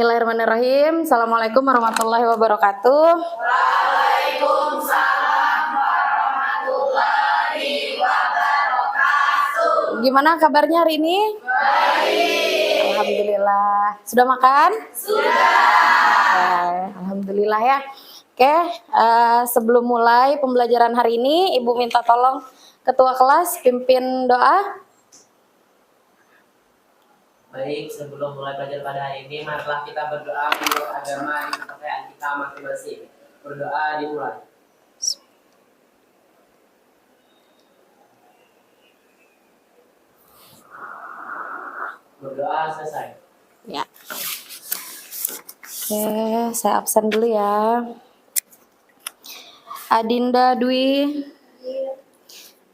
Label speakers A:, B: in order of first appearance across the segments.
A: Bismillahirrahmanirrahim. Assalamualaikum warahmatullahi wabarakatuh.
B: Waalaikumsalam warahmatullahi wabarakatuh.
A: Gimana kabarnya hari ini?
B: Baik.
A: Alhamdulillah. Sudah makan?
B: Sudah.
A: Alhamdulillah ya. Oke, sebelum mulai pembelajaran hari ini, Ibu minta tolong Ketua kelas pimpin doa.
C: Baik, sebelum mulai belajar pada hari ini, marilah kita berdoa menurut agama di kepercayaan kita masing-masing. Berdoa dimulai. Berdoa selesai.
A: Ya. Oke, saya absen dulu ya. Adinda Dwi,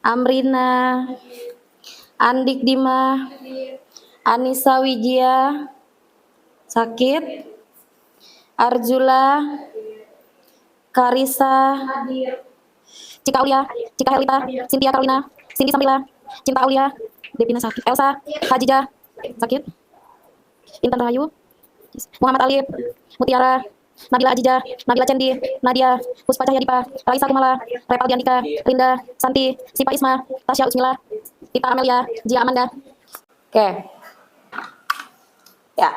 A: Amrina, Andik Dima, Anissa Wijia, Sakit, Arjula, Karisa, Cika Aulia, Cika Helita, Cynthia Carolina, Cindy Samrila, Cinta Aulia, Devina Sakit, Elsa, Hajijah, Sakit, Intan Rahayu, Muhammad Alif, Mutiara, Nabila Ajijah, Nabila Cendi, Nadia, Puspa Cahyadipa, Raisa Kumala, Repaldi Andika, Linda, Santi, Sipa Isma, Tasya Usmila, Tita Amelia, Jia Amanda. Oke. Ya,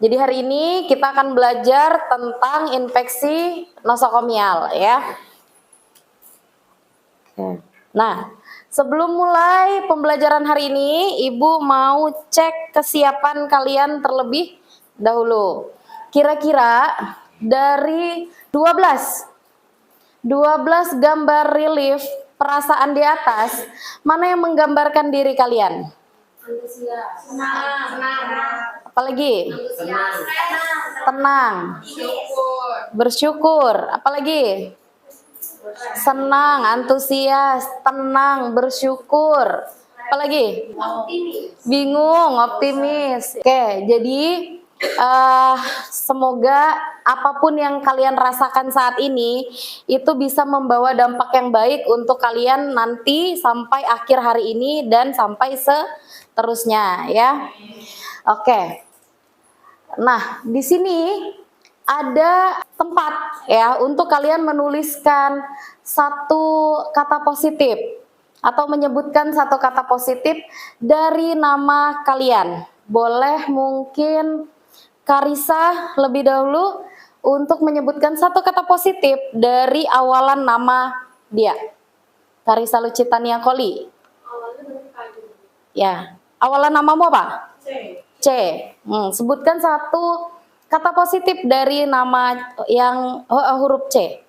A: jadi hari ini kita akan belajar tentang infeksi nosokomial ya. Oke. Nah, sebelum mulai pembelajaran hari ini, Ibu mau cek kesiapan kalian terlebih dahulu. Kira-kira dari 12 gambar relief perasaan di atas, mana yang menggambarkan diri kalian?
B: Senang.
A: Apalagi?
C: Senang.
A: Tenang, bersyukur, apalagi? Senang, antusias, tenang, bersyukur, apalagi? Bingung, optimis. Oke, jadi semoga apapun yang kalian rasakan saat ini itu bisa membawa dampak yang baik untuk kalian nanti sampai akhir hari ini dan sampai seterusnya ya. Oke. Nah, di sini ada tempat ya untuk kalian menuliskan satu kata positif atau menyebutkan satu kata positif dari nama kalian. Boleh mungkin Karisa lebih dahulu untuk menyebutkan satu kata positif dari awalan nama dia. Karisa Lucitania Koli. Ya, awalan namamu apa? C. Sebutkan satu kata positif dari nama yang huruf C.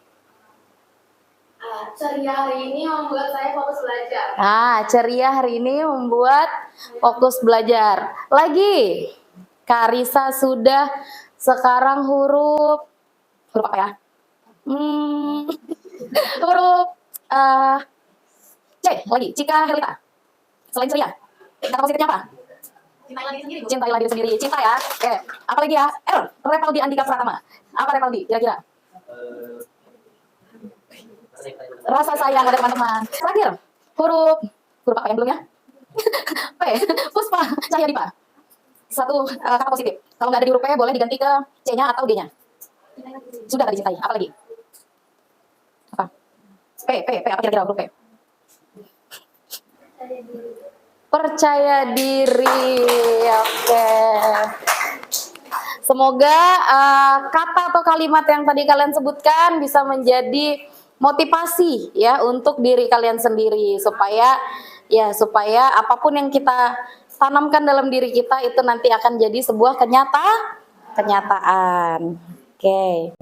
B: Ceria hari ini membuat saya fokus belajar.
A: Ceria hari ini membuat fokus belajar. Lagi, Karisa sudah sekarang huruf apa ya? Huruf C. Lagi, Cika Helita. Selain ceria, kata positifnya apa? Cintailah diri sendiri. Cinta ya. Oke. Apa lagi ya? Repaldi Andika Pratama. Apa Repaldi? Kira-kira? Rasa sayang ada teman-teman. Terakhir, huruf apa yang belumnya? P. Puspa Cahyadipa. Satu kata positif. Kalau nggak ada di huruf P, boleh diganti ke C-nya atau D-nya. Sudah tadi cintai. Apa lagi? Apa? P. Apa kira-kira huruf P? Percaya diri. Oke. Semoga kata atau kalimat yang tadi kalian sebutkan bisa menjadi motivasi ya untuk diri kalian sendiri supaya apapun yang kita tanamkan dalam diri kita itu nanti akan jadi sebuah kenyataan. Oke.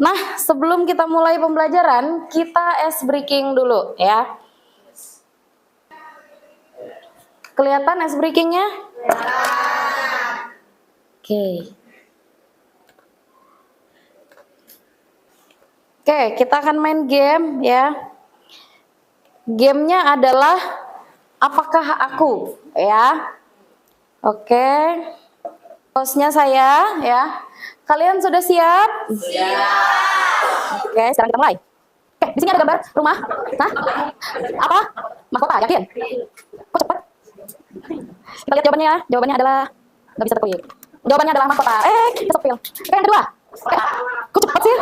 A: Nah, sebelum kita mulai pembelajaran, kita ice breaking dulu ya. Kelihatan ice breakingnya? Oke, kita akan main game ya. Gamenya adalah apakah aku ya. Oke. Hostnya saya ya. Kalian sudah siap? Siap. Oke, sekarang kita mulai. Oke, di sini ada gambar rumah. Nah, apa? Mahkota, yakin? Kok cepat? Kita lihat jawabannya. Jawabannya adalah nggak bisa terklik. Jawabannya adalah mahkota. Sepil. Oke, yang kedua. Kok cepat sih?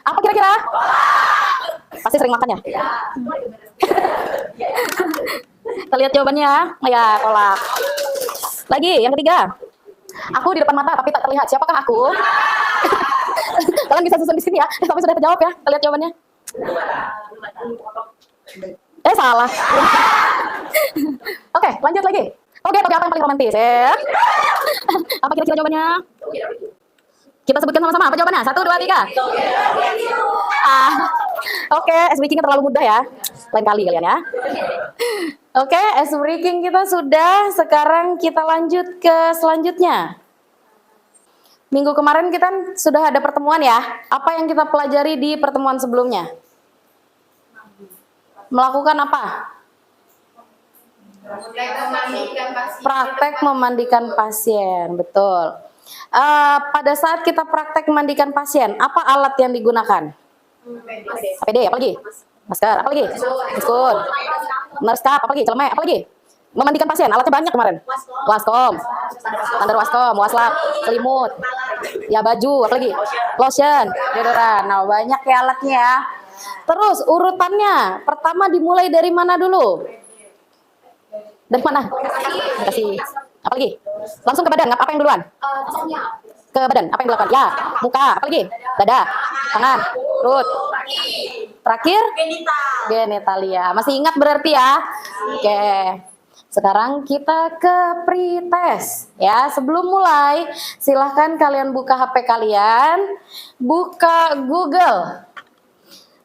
A: Apa kira-kira? Pasti sering makan ya? Kita lihat jawabannya. Ya, kolak. Lagi, yang ketiga. Aku di depan mata tapi tak terlihat. Siapakah aku? Kalian bisa susun di sini ya. Tapi sudah terjawab ya. Kita lihat jawabannya. Salah. Oke, lanjut lagi. Toge apa yang paling romantis? Apa kira-kira jawabannya? Kita sebutkan sama-sama. Apa jawabannya? 1, 2, 3. Oke, ice breaking terlalu mudah ya. Lain kali kalian ya. Oke, ice breaking kita sudah. Sekarang kita lanjut ke selanjutnya. Minggu kemarin kita sudah ada pertemuan ya. Apa yang kita pelajari di pertemuan sebelumnya? Melakukan apa? Praktek memandikan pasien, betul. Pada saat kita praktek memandikan pasien, apa alat yang digunakan? APD, apa lagi? Masker, apa lagi? Masker, nurse cap, apa lagi? Celemek, apa lagi? Memandikan pasien, alatnya banyak kemarin. Waskom, standar waskom, waslap, selimut, ya baju, apa lagi? Lotion, deodoran. Nah, banyak ya alatnya ya. Terus urutannya, pertama dimulai dari mana dulu? Dari mana? Kasih. Apa lagi? Langsung ke badan, apa yang duluan? Ke badan, apa yang dilakukan? Ya, muka, apa lagi? Dada, tangan, perut. Terakhir? Genitalia. Masih ingat berarti ya? Oke. Sekarang kita ke pretest ya. Sebelum mulai, silahkan kalian buka HP kalian, buka Google.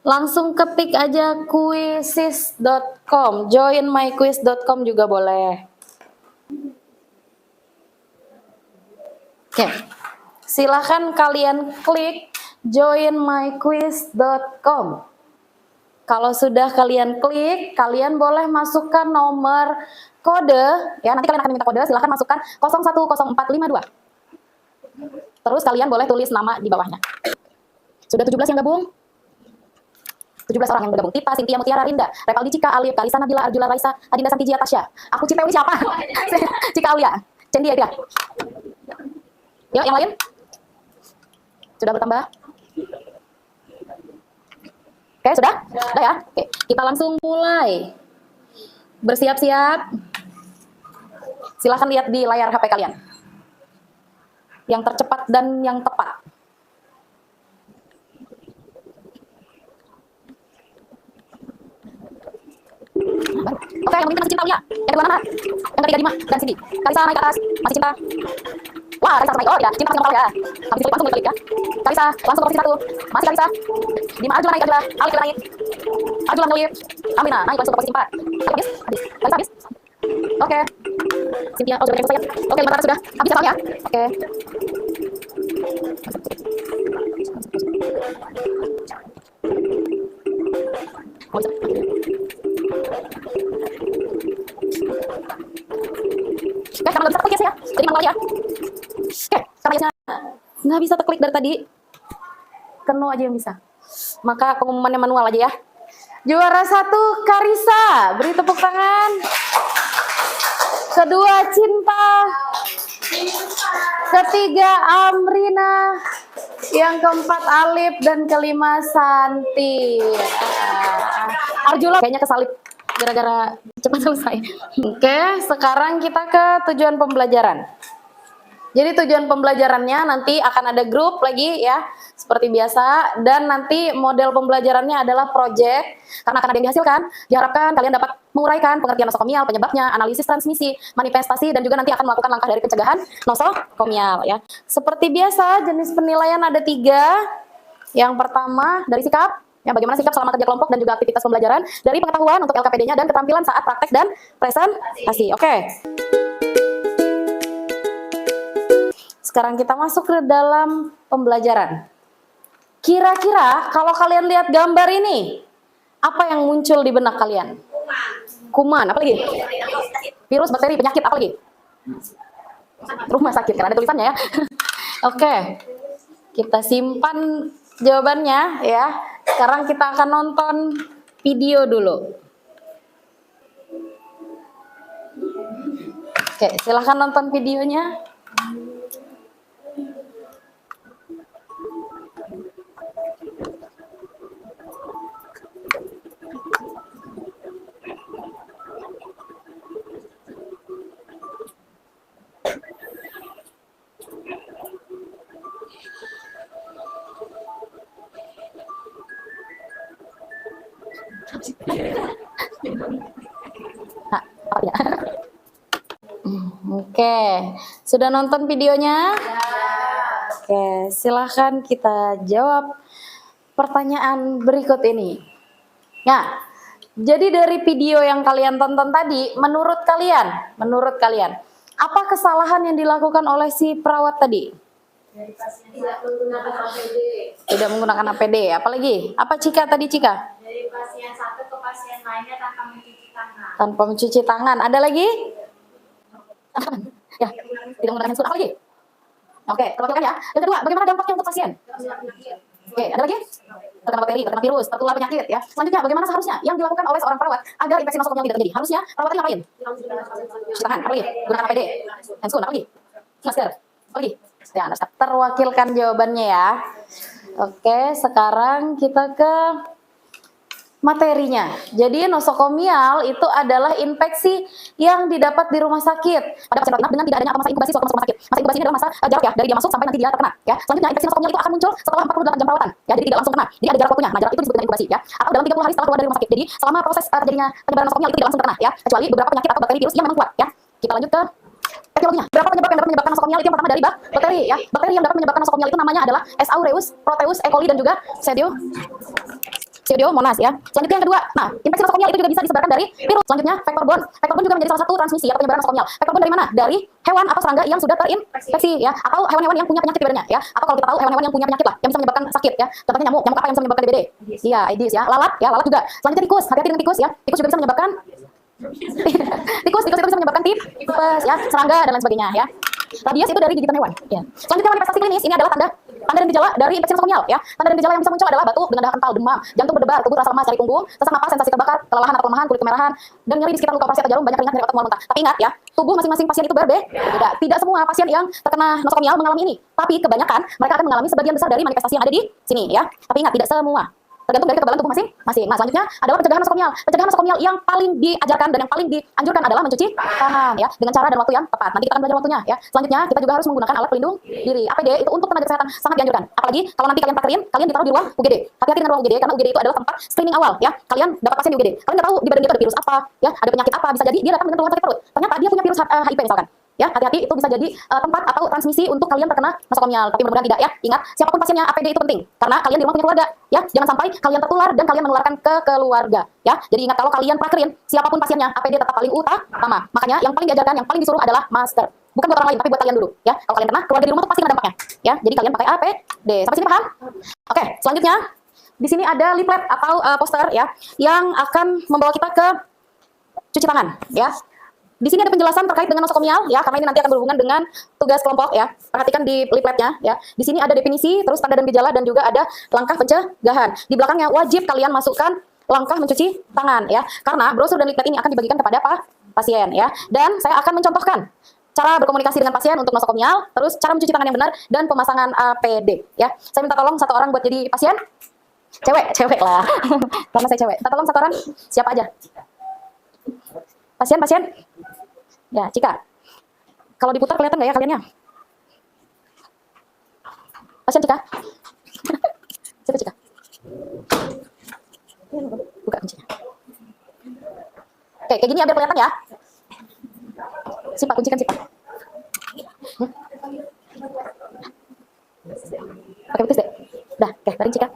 A: Langsung ketik aja quizzes.com, joinmyquiz.com juga boleh. Oke, silahkan kalian klik joinmyquiz.com. Kalau sudah kalian klik, kalian boleh masukkan nomor kode, ya nanti kalian akan minta kode, silahkan masukkan 010452. Terus kalian boleh tulis nama di bawahnya. Sudah 17 yang gabung? 17 orang yang bergabung. Tita, Cynthia, Mutiara, Rinda, Revaldi, Cika, Alif, Kalisa, Nabila, Arjula, Raisa, Adinda, Santija, Tasya. Aku Citewi siapa? Cika Alia, Cendi, Edria. Yuk, yang lain? Sudah bertambah? Oke, sudah? Sudah ya? Oke, kita langsung mulai. Bersiap-siap. Silahkan lihat di layar HP kalian. Yang tercepat dan yang tepat. Oke, yang penting masih cinta Ulia. Yang kedua Nana. Yang ketiga Dima dan Cindy. Kalisa naik ke atas. Masih cinta. Wah, Kalisa naik. Oh tidak, cinta masih ngomong ya. Habis itu langsung klik ya. Kalisa langsung ke posisi 1. Masih Kalisa. Dima, Arjula naik, Arjula. Alif naik. Arjula ngelip. Amina naik langsung ke posisi 4. Habis. Kalisa habis. Oke. Cynthia, oh sudah selesai ya. Oke, Nana sudah. Habis ya, ya. Oke. Guys, karena nggak bisa klik ya, jadi manual ya. Oke, karena nggak bisa terklik dari tadi, Keno aja yang bisa. Maka pengumumannya manual aja ya. Juara 1 Karisa, beri tepuk tangan. Kedua Cinta. Ketiga Amrina. Yang keempat Alif dan kelima Santi. Arjula kayaknya kesalip gara-gara cepat selesai. Oke, sekarang kita ke tujuan pembelajaran. Jadi tujuan pembelajarannya nanti akan ada grup lagi ya, seperti biasa. Dan nanti model pembelajarannya adalah project, karena akan ada yang dihasilkan. Diharapkan kalian dapat menguraikan pengertian nosokomial, penyebabnya, analisis transmisi, manifestasi, dan juga nanti akan melakukan langkah dari pencegahan nosokomial ya. Seperti biasa, jenis penilaian ada 3. Yang pertama dari sikap, ya bagaimana sikap selama kerja kelompok dan juga aktivitas pembelajaran, dari pengetahuan untuk LKPD-nya, dan keterampilan saat praktek dan presentasi. Oke. Sekarang kita masuk ke dalam pembelajaran. Kira-kira kalau kalian lihat gambar ini, apa yang muncul di benak kalian? Kuman, apa lagi? Virus, bakteri, penyakit, apa lagi? Rumah sakit, karena ada tulisannya ya. Oke, kita simpan jawabannya ya. Sekarang kita akan nonton video dulu. Oke, silahkan nonton videonya. Nah, apa ya? Oke, sudah nonton videonya? Oke, silahkan kita jawab pertanyaan berikut ini. Nah, jadi dari video yang kalian tonton tadi, menurut kalian, apa kesalahan yang dilakukan oleh si perawat tadi?
B: Tidak menggunakan APD.
A: Tidak menggunakan APD, apalagi? Apa Cika tadi Cika?
B: Dari pasien satu ke pasien lainnya tanpa mencuci tangan.
A: Tanpa mencuci tangan. Ada lagi? Ya, tidak menggunakan hand apa lagi? Oke, terwakilan ya. Yang kedua, bagaimana dampaknya untuk pasien? Oke, ada lagi? Terkena bakteri, terkena virus, tertular penyakit ya. Selanjutnya, bagaimana seharusnya yang dilakukan oleh seorang perawat agar infeksi nosokomial tidak terjadi? Harusnya perawatnya ngapain? Cuci tangan, apa lagi? Gunakan APD, handscoon, apa lagi? Masker, apa lagi? Ya, terwakilkan jawabannya ya. Oke, sekarang kita ke materinya. Jadi nosokomial itu adalah infeksi yang didapat di rumah sakit pada pasien terkena dengan tidak adanya masa inkubasi waktu masuk rumah sakit. Masa inkubasi ini adalah masa jarak ya, dari dia masuk sampai nanti dia terkena ya. Selanjutnya infeksi nosokomial itu akan muncul setelah 48 jam perawatan ya, jadi tidak langsung kena. Jadi ada jarak waktunya. Nah, jarak itu disebut dengan inkubasi ya. Atau dalam 30 hari setelah keluar dari rumah sakit. Jadi selama proses terjadinya penyebaran nosokomial itu tidak langsung terkena ya, kecuali beberapa penyakit atau bakteri virus yang memang kuat ya. Kita lanjut ke etiologinya. Berapa penyebab yang dapat menyebabkan nosokomial? Itu yang pertama dari bakteri ya. Bakteri yang dapat menyebabkan nosokomial itu namanya adalah S. aureus, Proteus, E. coli dan juga Pseudomonas ya. Selanjutnya yang kedua, nah, infeksi nosokomial itu juga bisa disebarkan dari virus. Selanjutnya vektor borne. Vektor borne juga menjadi salah satu transmisi atau penyebaran nosokomial. Vektor borne dari mana? Dari hewan atau serangga yang sudah terinfeksi ya, atau hewan-hewan yang punya penyakit di badannya ya. Atau kalau kita tahu hewan-hewan yang punya penyakit lah, yang bisa menyebabkan sakit ya. Contohnya nyamuk apa yang bisa menyebabkan DBD? Iya, Aedes ya. Lalat juga. Selanjutnya tikus. Hati-hati dengan tikus ya. Tikus juga bisa menyebabkan tikus itu bisa menyebabkan tipes ya, serangga dan lain sebagainya ya. Rabies itu dari gigitan hewan ya. Selanjutnya manifestasi klinis ini adalah tanda dan gejala dari infeksi nosokomial ya. Tanda dan gejala yang bisa muncul adalah batuk dengan dahak kental, demam, jantung berdebar, tubuh rasa lemas, nyeri punggung, sesak napas, sensasi terbakar, kelelahan atau kelemahan, kulit kemerahan, dan nyeri di sekitar luka operasi atau jarum, banyak keringat, nyeri otot, mual muntah. Tapi ingat ya, tubuh masing-masing pasien itu berbeda. Tidak semua pasien yang terkena nosokomial mengalami ini, tapi kebanyakan mereka akan mengalami sebagian besar dari manifestasi yang ada di sini ya. Tapi ingat, tidak semua. Tergantung dari kekebalan tubuh masing-masing. Nah, selanjutnya adalah pencegahan nosokomial. Pencegahan nosokomial yang paling diajarkan dan yang paling dianjurkan adalah mencuci tangan ya, dengan cara dan waktu yang tepat. Nanti kita akan belajar waktunya ya. Selanjutnya kita juga harus menggunakan alat pelindung diri. APD itu untuk tenaga kesehatan sangat dianjurkan. Apalagi kalau nanti kalian prakerin, kalian ditaruh di ruang UGD. Hati-hati dengan ruang UGD karena UGD itu adalah tempat screening awal ya. Kalian dapat pasien di UGD. Kalian nggak tahu di badan dia ada virus apa ya, ada penyakit apa, bisa jadi dia datang dengan keluhan sakit perut. Ternyata dia punya virus HIV misalkan. Ya, hati-hati, itu bisa jadi tempat atau transmisi untuk kalian terkena nosokomial. Tapi mudah-mudahan tidak ya. Ingat, siapapun pasiennya APD itu penting karena kalian di rumah punya keluarga ya. Jangan sampai kalian tertular dan kalian menularkan ke keluarga ya. Jadi ingat, kalau kalian prakerin, siapapun pasiennya APD tetap paling utama. Makanya yang paling diajarkan, yang paling disuruh adalah masker. Bukan buat orang lain, tapi buat kalian dulu ya. Kalau kalian kena, keluarga di rumah tuh pasti kena dampaknya ya. Jadi kalian pakai APD. Sampai sini paham? Oke, selanjutnya di sini ada leaflet atau poster ya yang akan membawa kita ke cuci tangan ya. Di sini ada penjelasan terkait dengan nosokomial ya, karena ini nanti akan berhubungan dengan tugas kelompok ya. Perhatikan di leafletnya ya. Di sini ada definisi, terus tanda dan gejala, dan juga ada langkah pencegahan. Di belakangnya wajib kalian masukkan langkah mencuci tangan ya. Karena brosur dan leaflet ini akan dibagikan kepada pasien ya. Dan saya akan mencontohkan cara berkomunikasi dengan pasien untuk nosokomial, terus cara mencuci tangan yang benar, dan pemasangan APD ya. Saya minta tolong satu orang buat jadi pasien. Cewek lah. Karena saya cewek. Minta tolong satu orang, siapa aja? Pasien. Ya, Cika. Kalau diputar kelihatan nggak ya kaliannya? Pasien Cika. Siapa Cika? Buka kuncinya. Oke, kayak gini ya biar kelihatan ya. Sipa, kuncikan Sipa. Pakai betis deh. Dah, oke, baring Cika.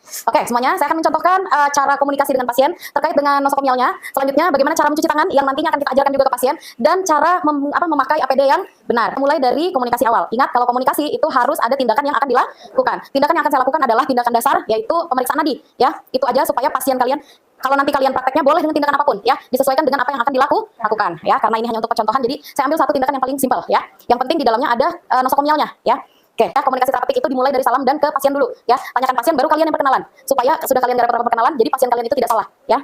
A: Oke, semuanya saya akan mencontohkan cara komunikasi dengan pasien terkait dengan nosokomialnya. Selanjutnya bagaimana cara mencuci tangan yang nantinya akan kita ajarkan juga ke pasien, dan cara memakai APD yang benar. Mulai dari komunikasi awal. Ingat, kalau komunikasi itu harus ada tindakan yang akan dilakukan. Tindakan yang akan saya lakukan adalah tindakan dasar, yaitu pemeriksaan nadi ya. Itu aja supaya pasien kalian, kalau nanti kalian prakteknya, boleh dengan tindakan apapun ya, disesuaikan dengan apa yang akan dilakukan ya, karena ini hanya untuk percontohan. Jadi saya ambil satu tindakan yang paling simpel ya. Yang penting di dalamnya ada nosokomialnya ya. Oke, ya, komunikasi terapik itu dimulai dari salam dan ke pasien dulu ya. Tanyakan pasien baru kalian yang perkenalan, supaya sudah kalian gak dapat perkenalan, jadi pasien kalian itu tidak salah ya.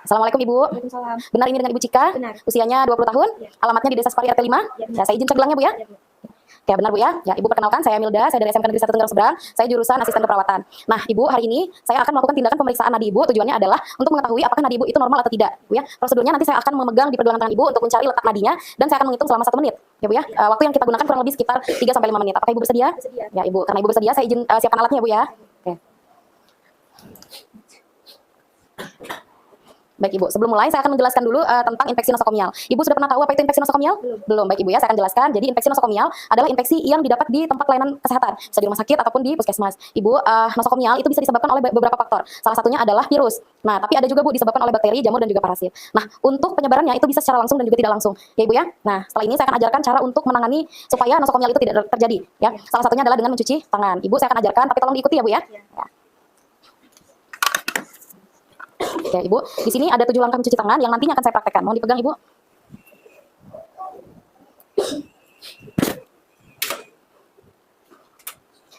A: Assalamualaikum Ibu.
B: Waalaikumsalam.
A: Benar ini dengan Ibu Cika?
B: Benar.
A: Usianya 20 tahun?
B: Ya.
A: Alamatnya di Desa Separi RT 5? Ya, saya izin cegelangnya Bu ya. Oke, benar Bu ya. Ya, Ibu perkenalkan, saya Milda, saya dari SMK Negeri 1 Tenggarong Seberang, saya jurusan asisten keperawatan. Nah, Ibu, hari ini saya akan melakukan tindakan pemeriksaan nadi Ibu, tujuannya adalah untuk mengetahui apakah nadi Ibu itu normal atau tidak, Bu ya. Prosedurnya nanti saya akan memegang di pergelangan tangan Ibu untuk mencari letak nadinya, dan saya akan menghitung selama 1 menit. Ya Bu ya, waktu yang kita gunakan kurang lebih sekitar 3-5 menit. Apakah Ibu bersedia? Ya Ibu, karena Ibu bersedia, saya izin siapkan alatnya Bu ya. Oke. Baik Ibu, sebelum mulai saya akan menjelaskan dulu tentang infeksi nosokomial. Ibu sudah pernah tahu apa itu infeksi nosokomial? Belum. Baik Ibu ya, saya akan jelaskan. Jadi infeksi nosokomial adalah infeksi yang didapat di tempat pelayanan kesehatan, bisa di rumah sakit ataupun di puskesmas. Ibu, nosokomial itu bisa disebabkan oleh beberapa faktor. Salah satunya adalah virus. Nah, tapi ada juga Bu disebabkan oleh bakteri, jamur dan juga parasit. Nah, untuk penyebarannya itu bisa secara langsung dan juga tidak langsung. Ya Ibu ya. Nah, setelah ini saya akan ajarkan cara untuk menangani supaya nosokomial itu tidak terjadi ya. Salah satunya adalah dengan mencuci tangan. Ibu saya akan ajarkan tapi tolong diikuti ya Bu ya. Ya. Oke, Ibu. Di sini ada 7 langkah mencuci tangan yang nantinya akan saya praktekkan. Mohon dipegang, Ibu.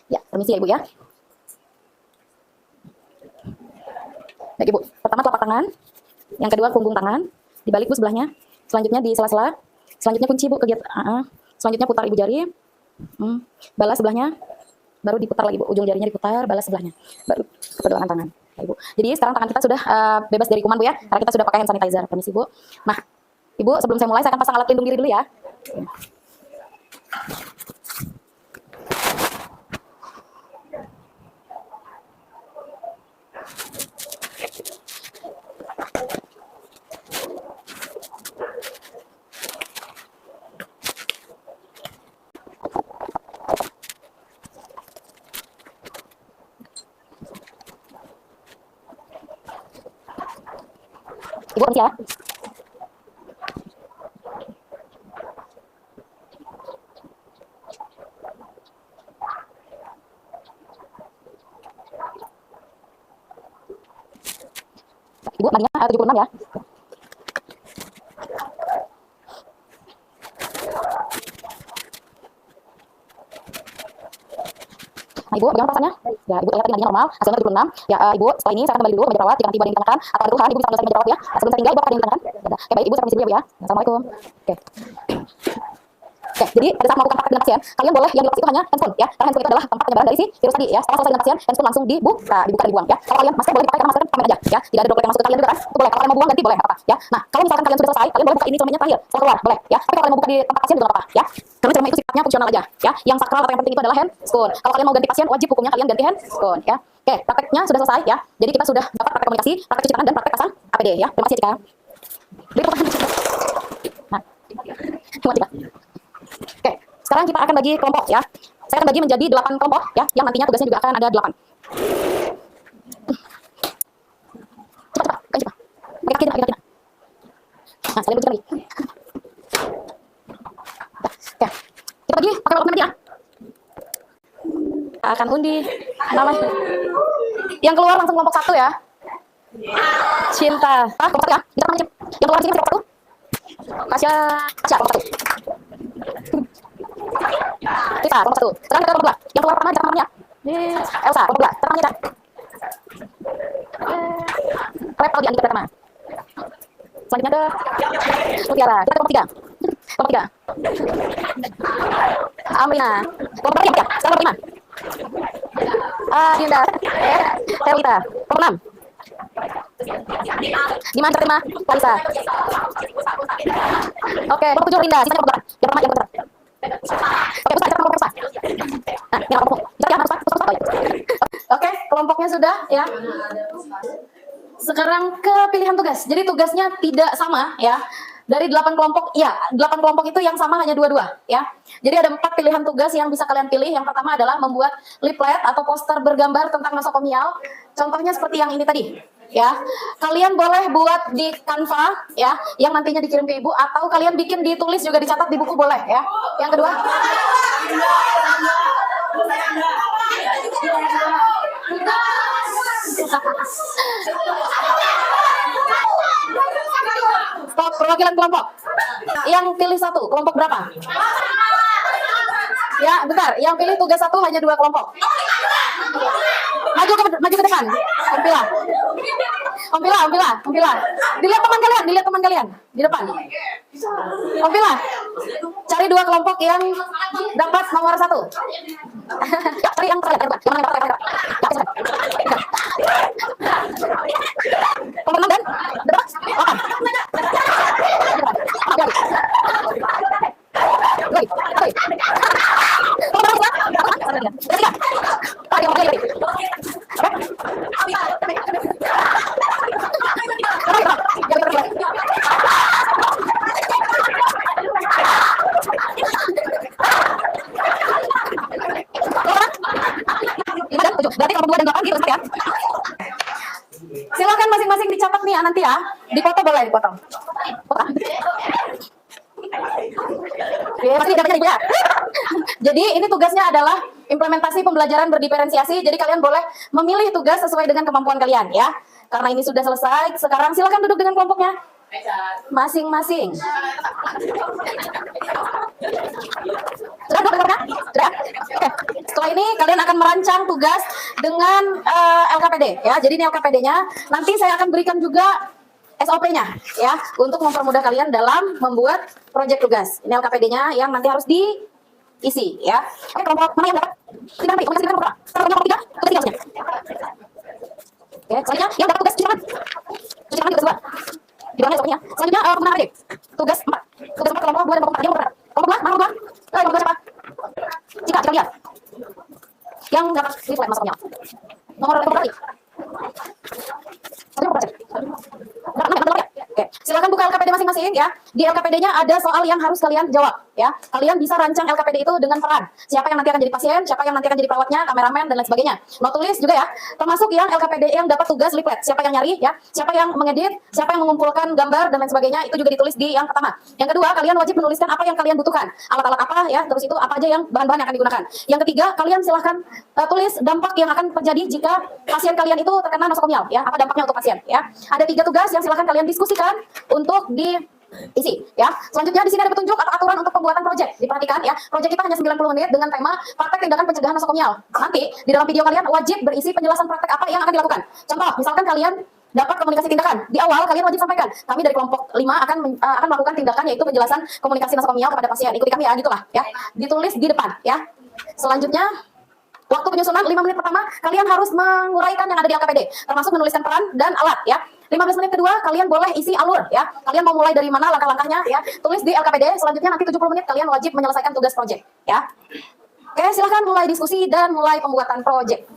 A: Ya, permisi ya, Ibu ya. Baik, Ibu. Pertama telapak tangan. Yang kedua punggung tangan. Dibalik Bu sebelahnya. Selanjutnya di sela-sela. Selanjutnya kunci Bu kegiatan. Selanjutnya putar Ibu jari. Balas sebelahnya. Baru diputar lagi Bu. Ujung jarinya diputar, balas sebelahnya. Baru ke pergelangan tangan. Ibu. Jadi sekarang tangan kita sudah bebas dari kuman Bu ya, karena kita sudah pakai hand sanitizer. Permisi Bu. Nah, Ibu sebelum saya mulai saya akan pasang alat pelindung diri dulu ya. Ibu permisi ya. Ibu nadinya 76 ya. Nah, Ibu, bagaimana perasaannya? Ya, Ibu terlihat tadi nadinya normal, hasilnya 76. Ya, Ibu, setelah ini saya akan kembali dulu ke meja perawat. Jika nanti Ibu ada yang ditanyakan atau ada keluhan, Ibu bisa langsung ke meja perawat ya. Sebelum saya tinggal, Ibu ada yang ditanyakan? Ya, oke, baik, Ibu, saya permisi dulu ya, Bu ya. Assalamualaikum. Oke. Oke, jadi pada saat melakukan praktek dengan pasien, kalian boleh yang dilepas itu hanya handphone ya. Karena handphone itu adalah tempat penyebaran dari si virus tadi ya. Setelah selesai dengan pasien, handphone langsung dibuka dan dibuang ya. Kalau kalian masker boleh dipakai karena masker kan pamer aja ya. Tidak ada droplet yang masuk ke kalian juga kan? Itu boleh. Kalau kalian mau buang ganti boleh apa ya. Nah, kalau misalkan kalian sudah selesai, kalian boleh buka ini celananya terakhir setelah keluar, boleh ya. Tapi kalau kalian mau buka di tempat pasien juga apa ya. Karena celana itu sifatnya fungsional aja ya. Yang sakral atau yang penting itu adalah handscoon. Kalau kalian mau ganti pasien, wajib hukumnya kalian ganti handscoon ya. Oke, prakteknya sudah selesai ya. Jadi kita sudah dapat praktek komunikasi, praktek cuci tangan dan praktek pasang APD ya. Terima kasih Cika. Nah, terima kasih. Oke, sekarang kita akan bagi kelompok ya. Saya akan bagi menjadi 8 kelompok ya, yang nantinya tugasnya juga akan ada 8. Cepat, bukan cepat. Pakai kaki, pakai kaki. Nah, saling bunyikan lagi. Oke, kita bagi pakai kelompok nanti ya. Akan undi nama. Yang keluar langsung kelompok 1 ya. Cinta. Kelompok 1 ya. Kita namanya yang keluar sini kelompok 1. Kasya, kelompok 1. Kita kelompok 1. Sekarang kita kelompok 2. Yang keluar pertama kita namanya Elsa, kelompok 2. Kita namanya Repal di Andika pertama. Selanjutnya ke Mutiara. Kita kelompok 3. Kelompok 3. Amrina. Kelompok 3 ya. Sekarang kelompok 5. Dinda. Terlita. Kelompok 6. Gimana terima? Kalisa. Oke, kelompok 7 Rinda. Sisanya kelompok 8. Yang pertama yang kelompok. Oke, Pusat, kita kelompok Pusat. Nah, ini kelompok. Jadi apa Pusat? Oke, kelompoknya sudah ya. Sekarang ke pilihan tugas. Jadi tugasnya tidak sama ya. Dari 8 kelompok, ya 8 kelompok itu yang sama hanya 2-2 ya. Jadi ada 4 pilihan tugas yang bisa kalian pilih. Yang pertama adalah membuat leaflet atau poster bergambar tentang nosokomial. Contohnya seperti yang ini tadi ya. Kalian boleh buat di Canva ya, yang nantinya dikirim ke Ibu, atau kalian bikin ditulis juga dicatat di buku boleh ya. Yang kedua stop, perwakilan kelompok. Yang pilih 1, kelompok berapa? Ya, bentar. Yang pilih tugas 1 hanya 2 kelompok. Maju ke depan. Om Pila. Dilihat teman kalian di depan. Om Pila. Cari 2 kelompok yang dapat nomor 1. Cari yang terakhir. Yang mana yang terakhir? Kelompok 6 dan berapa? 8. Berarti kelompok 2 dan 8 gitu ya. Silakan masing-masing dicatat nih ya nanti ya. Dipoto boleh dipotong. Oke, pasti dapatnya Ibu ya. Jadi ini tugasnya adalah implementasi pembelajaran berdiferensiasi. Jadi kalian boleh memilih tugas sesuai dengan kemampuan kalian ya. Karena ini sudah selesai, sekarang silakan duduk dengan kelompoknya masing-masing. Sudah duduk kelompoknya? Sudah? Oke. Setelah ini kalian akan merancang tugas dengan LKPD ya. Jadi ini LKPD-nya. Nanti saya akan berikan juga SOP-nya ya untuk mempermudah kalian dalam membuat proyek tugas. Ini LKPD-nya yang nanti harus diisi ya. Oke, kelompok mana yang dapat? Tidak ambil, kelompok berapa? Kelompok 3, tugas 3 harusnya. Oke, selanjutnya yang dapat tugas cuci tangan. Cuci tangan tugas 2. Di bawahnya SOP-nya. Selanjutnya penggunaan APD. Tugas 4. Tugas 4 kelompok 2 dan kelompok 4. Yang berapa? Kelompok 2, mana kelompok 2? Kelompok 2 siapa? Jika lihat. Yang dapat reply masuknya. Nomor kelompok tadi. Oke, silakan buka LKPD masing-masing ya. Di LKPD-nya ada soal yang harus kalian jawab ya. Kalian bisa rancang LKPD itu dengan peran. Siapa yang nanti akan jadi pasien, siapa yang nanti akan jadi perawatnya, kameramen dan lain sebagainya. Mau tulis juga ya. Termasuk yang LKPD yang dapat tugas leaflet. Siapa yang nyari ya, siapa yang mengedit, siapa yang mengumpulkan gambar dan lain sebagainya. Itu juga ditulis di yang pertama. Yang kedua, kalian wajib menuliskan apa yang kalian butuhkan. Alat-alat apa ya, terus itu apa aja yang bahan-bahan yang akan digunakan. Yang ketiga, kalian silahkan tulis dampak yang akan terjadi jika pasien kalian itu terkena nosokomial ya. Apa dampaknya untuk pasien ya. Ada 3 tugas yang silahkan kalian diskusikan untuk diisi ya. Selanjutnya di sini ada petunjuk atau aturan untuk pembuatan proyek. Diperhatikan ya. Proyek kita hanya 90 menit dengan tema praktek tindakan pencegahan nosokomial. Nanti di dalam video kalian wajib berisi penjelasan praktek apa yang akan dilakukan. Contoh, misalkan kalian dapat komunikasi tindakan. Di awal kalian wajib sampaikan. Kami dari kelompok 5 akan melakukan tindakan yaitu penjelasan komunikasi nosokomial kepada pasien. Ikuti kami ya, gitulah ya. Ditulis di depan ya. Selanjutnya waktu penyusunan 5 menit pertama kalian harus menguraikan yang ada di LKPD, termasuk menuliskan peran dan alat ya. 15 menit kedua kalian boleh isi alur ya. Kalian mau mulai dari mana langkah-langkahnya ya. Tulis di LKPD. Selanjutnya nanti 70 menit kalian wajib menyelesaikan tugas proyek ya. Oke, silahkan mulai diskusi dan mulai pembuatan proyek.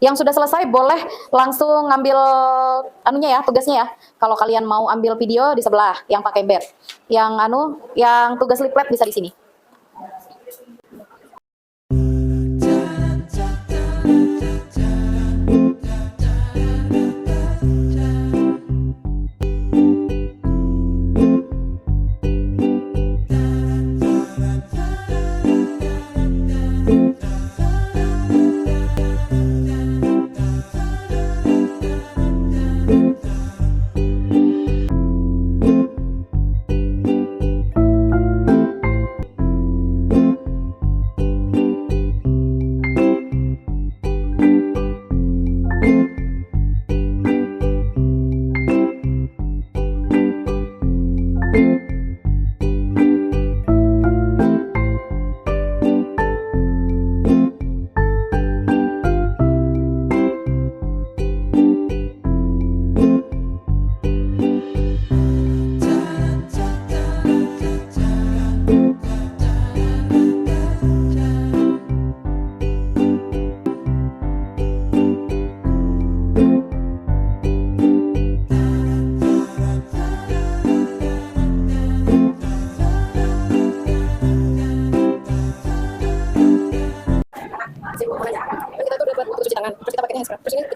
A: Yang sudah selesai boleh langsung ngambil anunya ya, tugasnya ya. Kalau kalian mau ambil video di sebelah yang pakai bar. Yang tugas leaflet bisa di sini.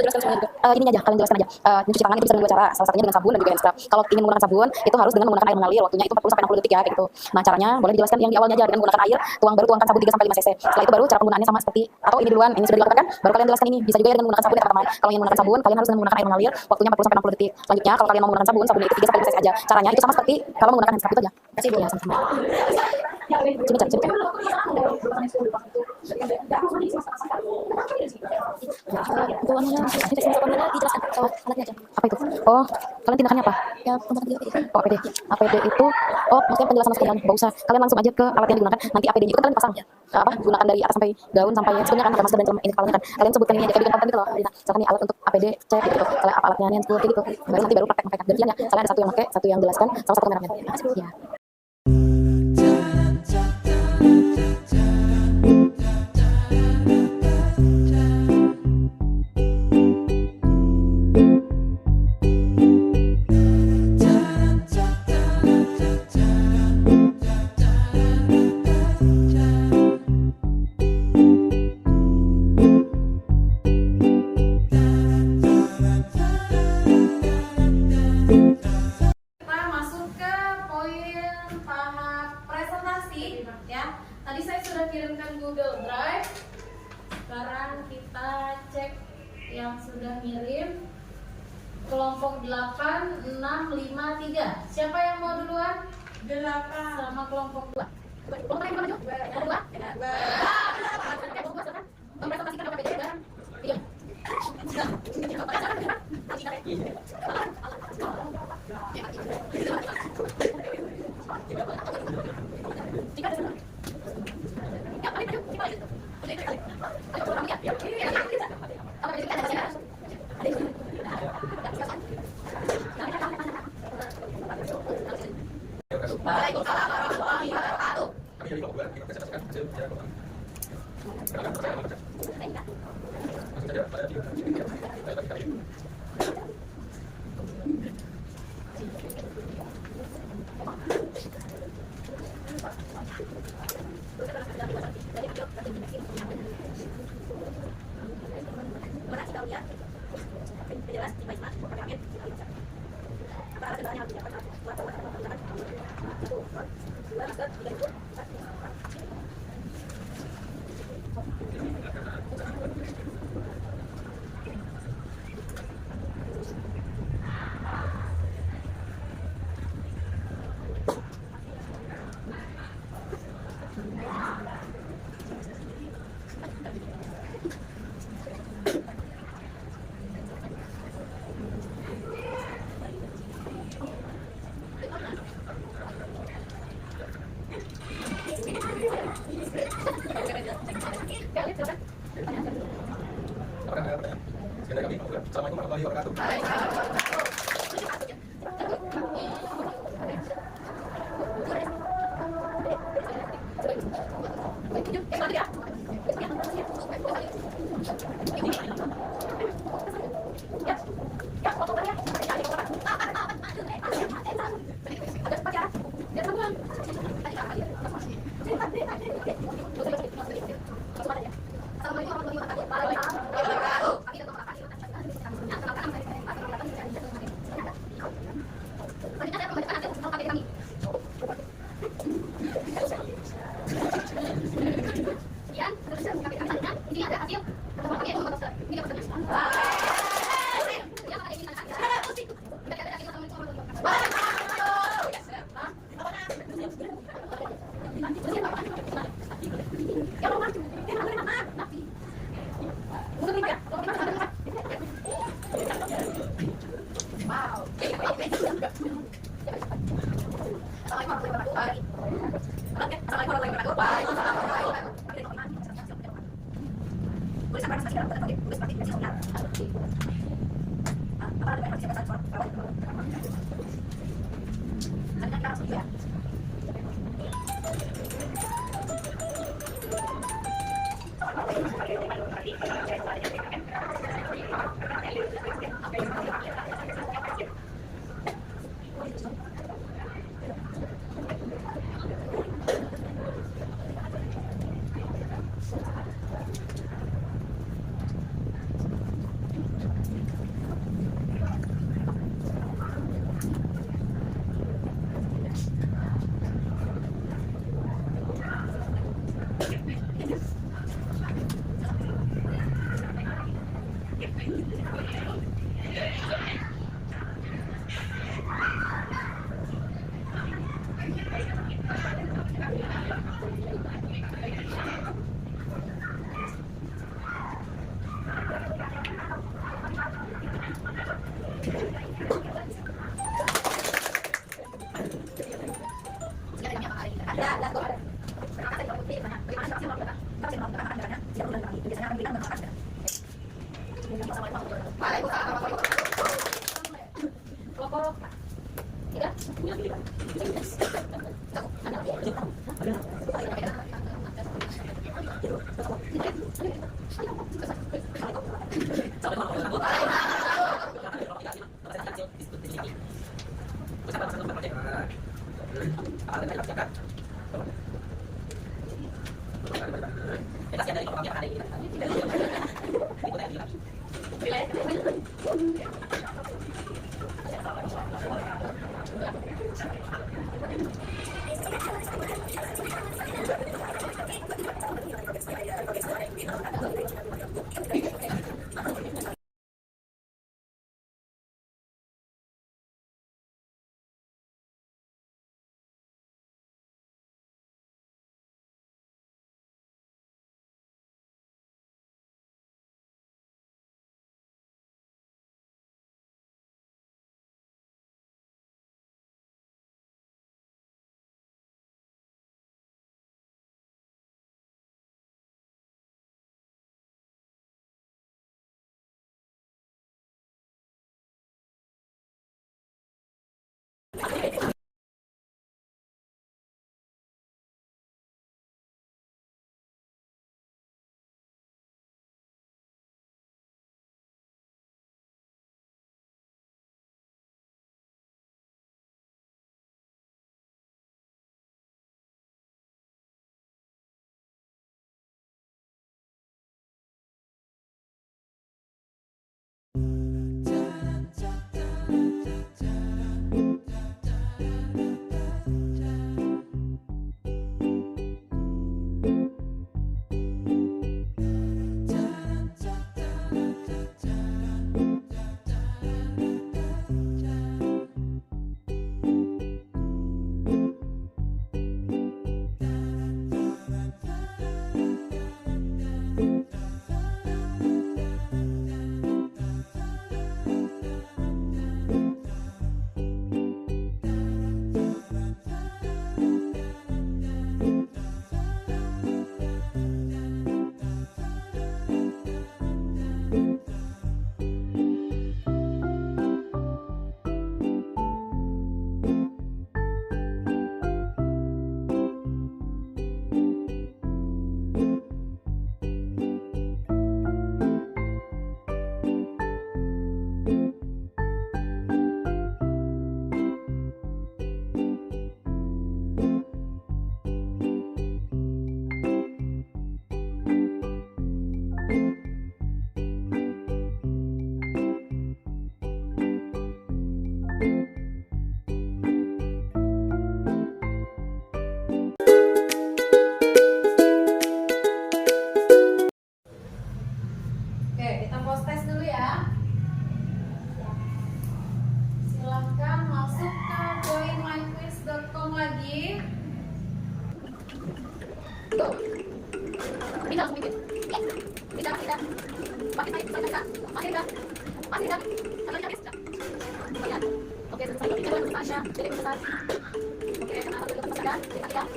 D: jelaskan semuanya juga.
A: Ininya aja, kalian jelaskan aja. Mencuci tangan itu bisa dengan dua cara, salah satunya dengan sabun dan juga hand scrub. Kalau ingin menggunakan sabun, itu harus dengan menggunakan air mengalir, waktunya itu 40 sampai 60 detik ya, kayak gitu. Nah, caranya boleh dijelaskan yang di awalnya aja dengan menggunakan air, tuangkan sabun 3 sampai 5 cc. Setelah itu baru cara penggunaannya sama seperti atau ini duluan, ini sudah dilakukan kan? Baru kalian jelaskan ini. Bisa juga ya dengan menggunakan sabun ya teman-teman. Kalau ingin menggunakan sabun, kalian harus dengan menggunakan air mengalir, waktunya 40 sampai 60 detik. Selanjutnya kalau kalian mau menggunakan sabun, sabunnya itu 3 sampai 5 cc aja. Caranya itu sama seperti kalau menggunakan hand scrub itu aja. Kasih dulu ya sama-sama. Sini cari, sini cari.
D: Itu anunya, dijelaskan soal alatnya aja.
A: Apa itu? Oh, kalian tindakannya apa?
D: Ya, pembuatan video itu.
A: Oh, APD. APD itu, oh, maksudnya penjelasan sekalian. Nggak usah. Kalian langsung aja ke alat yang digunakan. Nanti APD itu kalian pasang. Apa? Gunakan dari atas sampai gaun sampai sebenarnya kan ada masker dan celana ini kepalanya kan. Kalian sebutkan ini aja kayak bikin konten gitu loh. Nah, misalkan nih alat untuk APD cek gitu. Kalau apa alatnya yang kayak gitu. Baru praktek pakai gantian ya. Kalian ada satu yang pakai, satu yang jelaskan, sama satu kameramen. Ya.
B: Kita masuk ke poin tahap presentasi ya. Tadi saya sudah kirimkan Google Drive. Sekarang kita cek yang sudah ngirim. Kelompok 8, 6, 5, 3. Siapa yang mau duluan? 8 sama kelompok 2. Kelompok yang mana, Jo? Kelompok 2? Mempresentasikan APD dan video.
E: Assalamualaikum warahmatullahi wabarakatuh.
D: Kelompok 3.
B: Oke, kita post test dulu ya. Silahkan masuk ke joinmyquiz.com lagi.
D: Go. Kita langsung bikin. Kita. Makin baik, makin dah. Tangan habis dah. Ya. Oke, selesai. Kita buat Tasya. Jadi selesai. Oke, kenapa dulu kita kita lihat.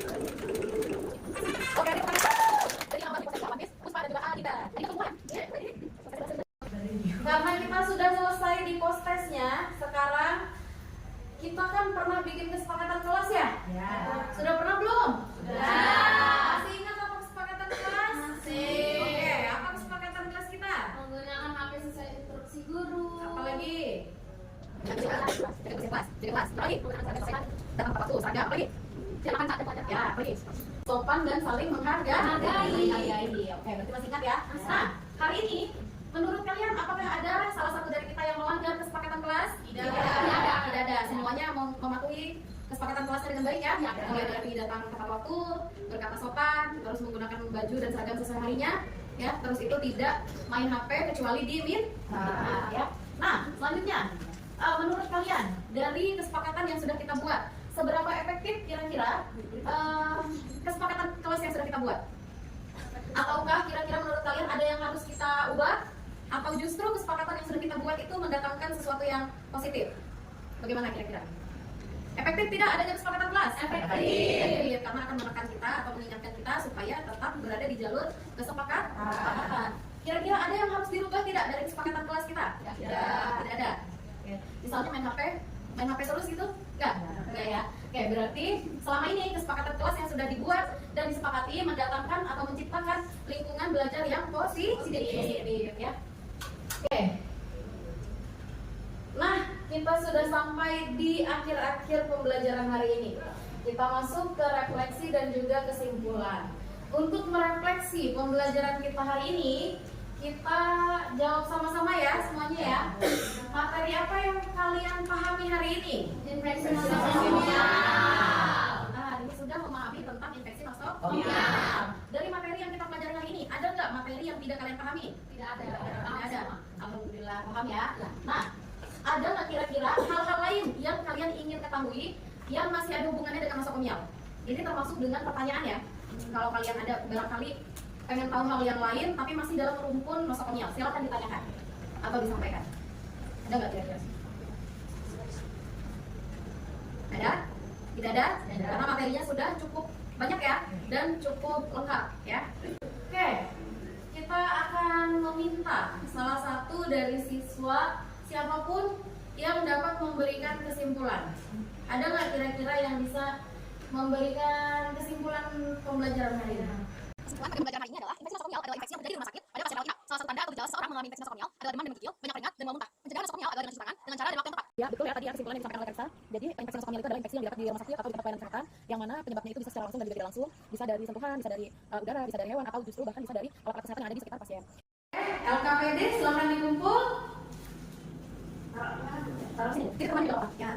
D: Oke, kita jadi hamba di proses habis. Puspa dan juga Alida. Ini semua ya.
B: Karena kita sudah selesai di post testnya, sekarang kita kan pernah bikin kesepakatan kelas ya? Ya. Sudah pernah belum? Sudah. Masih ingat apa kesepakatan kelas? Masih. Oke, apa kesepakatan kelas kita? Menggunakan HP sesuai instruksi guru. Apalagi?
D: Jadi kelas. Lagi. Datang tepat waktu. Seragam. Lagi. Jangan saat ada. Ya, lagi.
B: Sopan dan saling menghargai. Oke, berarti masih ingat ya? Nah, hari ini menurut kalian apakah ada salah satu dari kita yang melanggar kesepakatan kelas? Tidak ada. Semuanya mematuhi kesepakatan kelasnya dengan baik ya? Mulai dari datang tepat waktu, berkata sopan, terus menggunakan baju dan seragam sesuai harinya, ya. Terus itu tidak main HP kecuali ya. Nah, selanjutnya, menurut kalian dari kesepakatan yang sudah kita buat, seberapa efektif kira-kira kesepakatan kelas yang sudah kita buat? Ataukah kira-kira menurut kalian ada yang harus kita ubah? Atau justru kesepakatan yang sudah kita buat itu mendatangkan sesuatu yang positif? Bagaimana kira-kira? Efektif tidak adanya kesepakatan kelas? Efektif, karena akan menekan kita atau mengingatkan kita supaya tetap berada di jalur kesepakatan. Kira-kira ada yang harus dirubah tidak dari kesepakatan kelas kita? Tidak ada. Oke. Misalnya main HP terus gitu? Enggak ya. Oke, berarti selama ini kesepakatan kelas yang sudah dibuat dan disepakati mendatangkan atau menciptakan lingkungan belajar yang positif ya. Oke. Nah, kita sudah sampai di akhir-akhir pembelajaran hari ini. Kita masuk ke refleksi dan juga kesimpulan. Untuk merefleksi pembelajaran kita hari ini, kita jawab sama-sama ya semuanya ya. Materi apa yang kalian pahami hari ini? Infeksi nosokomial. Nah, ini sudah memahami tentang infeksi nosokomial. Dari materi yang kita pelajari hari ini, ada nggak materi yang tidak kalian pahami? Tidak ada. Alhamdulillah paham ya. Nah, ada nggak kira-kira hal-hal lain yang kalian ingin ketahui yang masih ada hubungannya dengan nosokomial? Ini termasuk dengan pertanyaan ya. Kalau kalian ada barangkali pengen tahu hal yang lain tapi masih dalam rumpun nosokomial, silakan ditanyakan atau disampaikan. Ada nggak kira-kira? Ada? Tidak ada? Karena materinya sudah cukup banyak ya dan cukup lengkap ya. Oke, kita akan meminta salah satu dari siswa siapapun yang dapat memberikan kesimpulan. Ada nggak kira-kira yang bisa memberikan kesimpulan pembelajaran hari ini?
D: Kesimpulan pada pembelajaran hari ini adalah infeksi nosokomial adalah infeksi yang terjadi di rumah sakit pada pasien rawat inap. Salah satu tanda atau gejala seseorang mengalami infeksi nosokomial adalah demam dan kecil, banyak keringat dan mau muntah. Pencegahan nosokomial adalah dengan cuci tangan dengan cara dan waktu yang tepat.
F: Ya, betul ya tadi ya kesimpulan yang disampaikan oleh Karissa. Jadi infeksi nosokomial itu adalah infeksi yang didapat di rumah sakit atau di tempat pelayanan kesehatan yang mana penyebabnya itu bisa secara langsung dan juga tidak langsung, bisa dari sentuhan, bisa dari udara, bisa dari hewan atau justru bahkan bisa dari alat-alat kesehatan yang ada di sekitar pasien.
B: LKPD silakan dikumpul.
F: Taruh sini.
B: Di teman di bawah ya.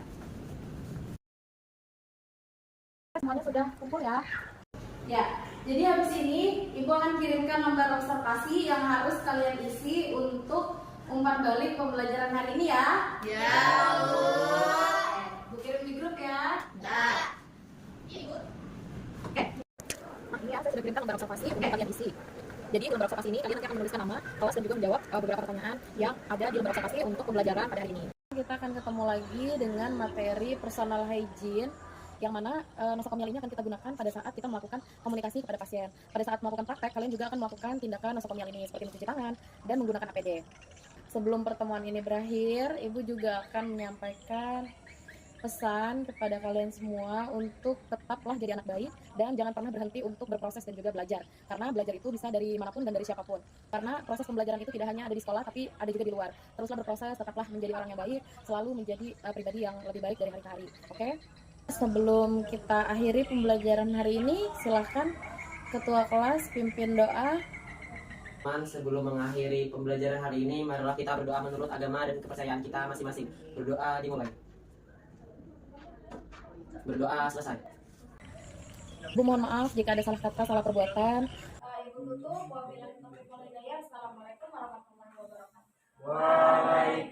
F: Semuanya sudah kumpul ya.
B: Ya, jadi habis ini Ibu akan kirimkan lembar observasi yang harus kalian isi untuk umpan balik pembelajaran hari ini ya. Ya, Bu. Bu kirim di grup ya. Ya.
F: Oke. Nah, ini ya saya sudah kirimkan lembar observasi untuk kalian isi. Jadi lembar observasi ini kalian nanti akan menuliskan nama, kelas dan juga menjawab beberapa pertanyaan yang ada di lembar observasi untuk pembelajaran pada hari ini.
A: Kita akan ketemu lagi dengan materi personal hygiene yang mana nosokomial ini akan kita gunakan pada saat kita melakukan komunikasi kepada pasien. Pada saat melakukan praktek, kalian juga akan melakukan tindakan nosokomial ini seperti mencuci tangan dan menggunakan APD. Sebelum pertemuan ini berakhir, Ibu juga akan menyampaikan pesan kepada kalian semua untuk tetaplah jadi anak baik dan jangan pernah berhenti untuk berproses dan juga belajar. Karena belajar itu bisa dari manapun dan dari siapapun. Karena proses pembelajaran itu tidak hanya ada di sekolah tapi ada juga di luar. Teruslah berproses, tetaplah menjadi orang yang baik, selalu menjadi pribadi yang lebih baik dari hari ke hari. Oke? Sebelum kita akhiri pembelajaran hari ini, silakan Ketua kelas pimpin doa.
C: Sebelum mengakhiri pembelajaran hari ini, marilah kita berdoa menurut agama dan kepercayaan kita masing-masing. Berdoa dimulai. Berdoa selesai.
A: Bu, mohon maaf jika ada salah kata, salah perbuatan.
B: Ibu tutup. Wabillahi taufiq wal hidayah. Assalamualaikum warahmatullahi wabarakatuh.
C: Waalaikumsalam.